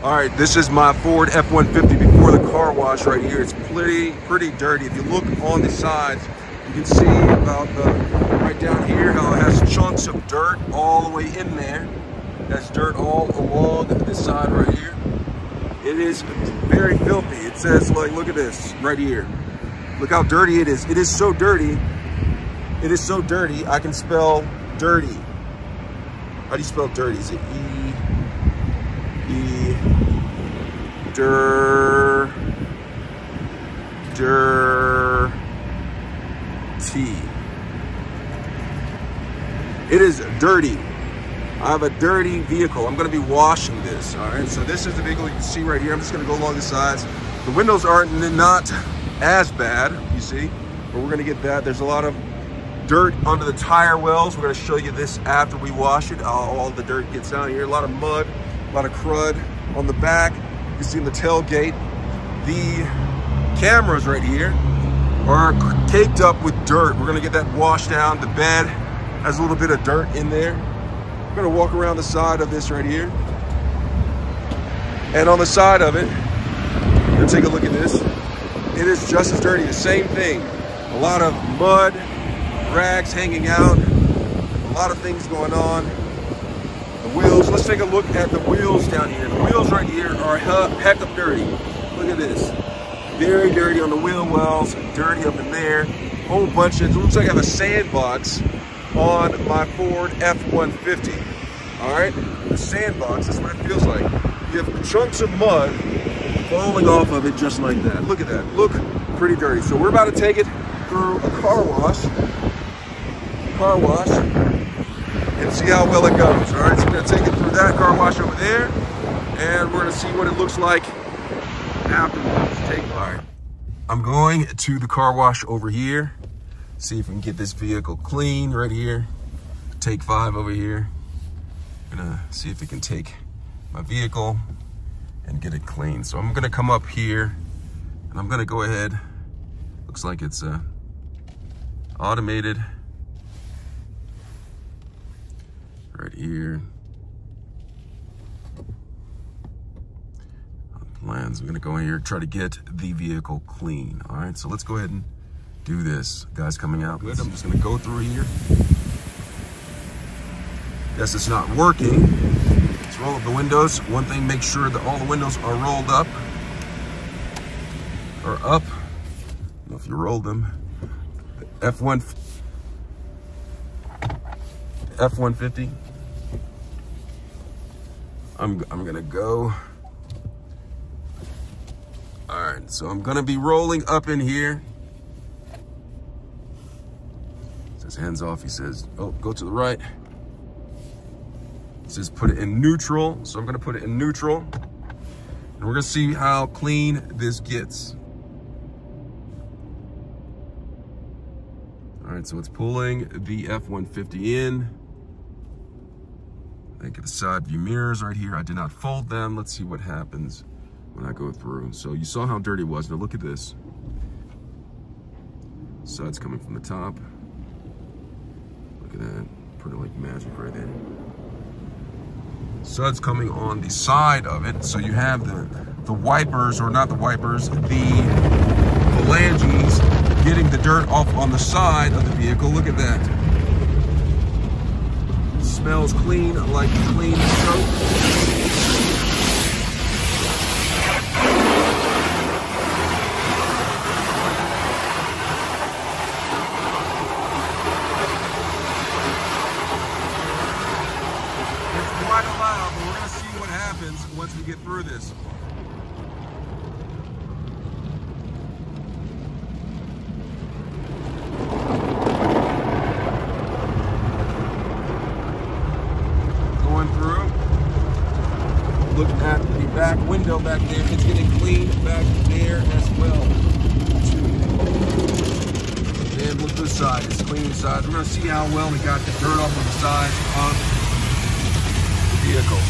All right, this is my Ford F-150 before the car wash right here. It's pretty dirty. If you look on the sides, you can see about right down here how it has chunks of dirt all the way in there. That's dirt all along this side right here. It is very filthy. It says, like, look at this right here. Look how dirty it is. It is so dirty. It is so dirty. I can spell dirty. How do you spell dirty? Is it T. It is dirty. I have a dirty vehicle. I'm going to be washing this. All right. So this is the vehicle you can see right here. I'm just going to go along the sides. The windows are not as bad, you see, but we're going to get that. There's a lot of dirt under the tire wells. We're going to show you this after we wash it. All the dirt gets down here. A lot of mud, a lot of crud on the back. You can see in the tailgate. The cameras right here are caked up with dirt. We're going to get that washed down. The bed has a little bit of dirt in there. We're going to walk around the side of this right here. And on the side of it, let's take a look at this. It is just as dirty, the same thing. A lot of mud, rags hanging out, a lot of things going on. The wheels, let's take a look at the wheels down here. The wheels right here are heck of dirty. Look at this. Very dirty on the wheel wells, dirty up in there. Whole bunch of, it looks like I have a sandbox on my Ford F-150. All right, the sandbox, that's what it feels like. You have chunks of mud falling off of it just like that. Look at that, look pretty dirty. So we're about to take it through a car wash, and see how well it goes. All right, so we're gonna take it through that car wash over there, and we're gonna see what it looks like afterwards. All right, I'm going to the car wash over here, see if we can get this vehicle clean right here. Take 5 over here. I'm gonna see if we can take my vehicle and get it clean. So I'm gonna come up here and I'm gonna go ahead. Looks like it's automated right here. Plans. I'm gonna go in here, try to get the vehicle clean. All right, so let's go ahead and do this. Guys coming out. Good. I'm just gonna go through here. Guess it's not working. Let's roll up the windows. One thing, make sure that all the windows are rolled up. Or up. I don't know if you rolled them. F-150. I'm gonna go. All right, so I'm gonna be rolling up in here. Says hands off, he says, oh, go to the right. It says put it in neutral, so I'm gonna put it in neutral. And we're gonna see how clean this gets. All right, so it's pulling the F-150 in. I get the side view mirrors right here. I did not fold them. Let's see what happens when I go through. So you saw how dirty it was. Now look at this. Suds coming from the top. Look at that. Pretty like magic right there. Suds coming on the side of it. So you have the wipers, or not the wipers, the phalanges getting the dirt off on the side of the vehicle. Look at that. It smells clean, like clean soap. Once we get through this. Going through. Look at the back window back there. It's getting clean back there as well, too. And look to the side. It's clean inside. We're going to see how well we got the dirt off of the side of the vehicle.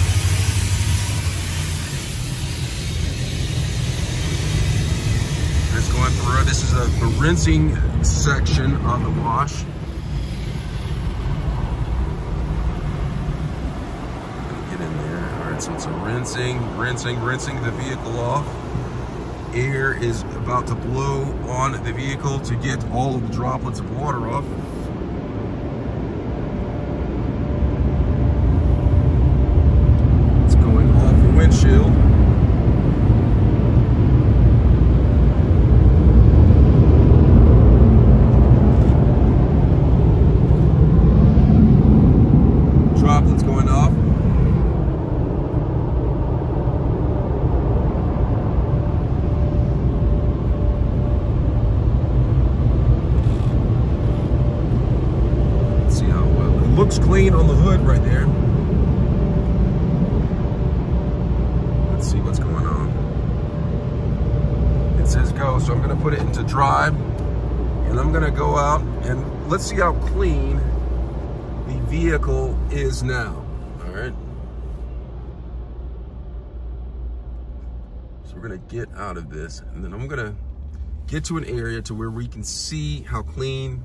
Going through. This is the rinsing section of the wash. Get in there. All right. right, so it's rinsing the vehicle off. Air is about to blow on the vehicle to get all of the droplets of water off. It's going off the windshield. Droplets going off. Looks clean on the hood right there. Let's see what's going on. It says go, so I'm gonna put it into drive, and I'm gonna go out and let's see how clean the vehicle is now. All right. So we're gonna get out of this, and then I'm gonna get to an area to where we can see how clean,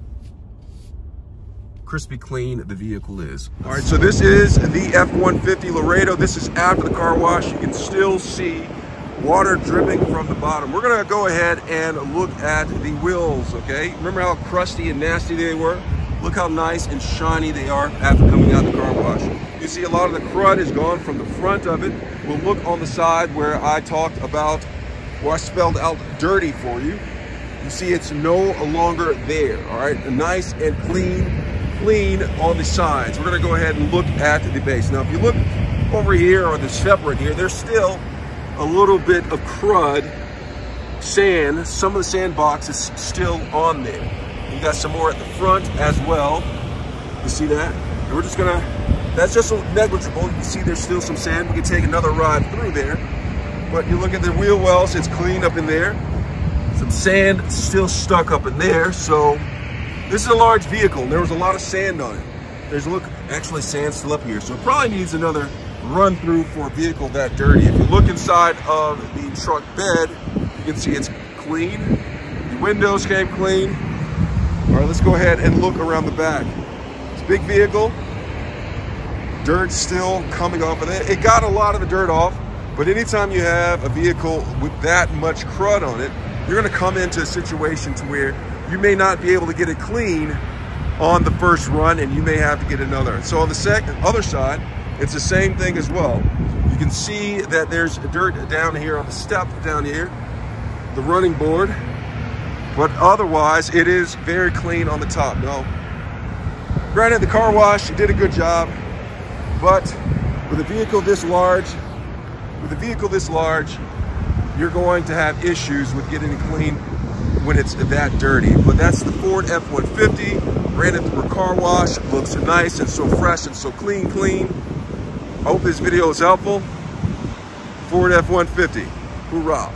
crispy clean the vehicle is. All right, so this is the F-150 Laredo. This is after the car wash. You can still see water dripping from the bottom. We're gonna go ahead and look at the wheels, okay? Remember how crusty and nasty they were? Look how nice and shiny they are after coming out the car wash. You see a lot of the crud is gone from the front of it. We'll look on the side where I talked about, where I spelled out dirty for you. You see it's no longer there, all right? Nice and clean on the sides. We're gonna go ahead and look at the base. Now, if you look over here or the separate here, there's still a little bit of crud, sand. Some of the sand box is still on there. You got some more at the front as well. You see that? And we're just gonna, that's just negligible. You can see there's still some sand. We can take another ride through there. But you look at the wheel wells, it's clean up in there. Some sand still stuck up in there, so this is a large vehicle, and there was a lot of sand on it. There's, look, actually sand still up here, so it probably needs another run through for a vehicle that dirty. If you look inside of the truck bed, you can see it's clean. The windows came clean. All right, let's go ahead and look around the back. It's a big vehicle. Dirt still coming off of it. It got a lot of the dirt off, but anytime you have a vehicle with that much crud on it, you're gonna come into a situation to where you may not be able to get it clean on the first run, and you may have to get another. So on the other side, it's the same thing as well. You can see that there's dirt down here on the step down here, the running board, but otherwise it is very clean on the top. Now, granted, the car wash did a good job, but with a vehicle this large, you're going to have issues with getting it clean when it's that dirty. But that's the Ford F-150. Ran it through a car wash. Looks nice and so fresh and so clean. I hope this video is helpful. Ford F-150. Hoorah.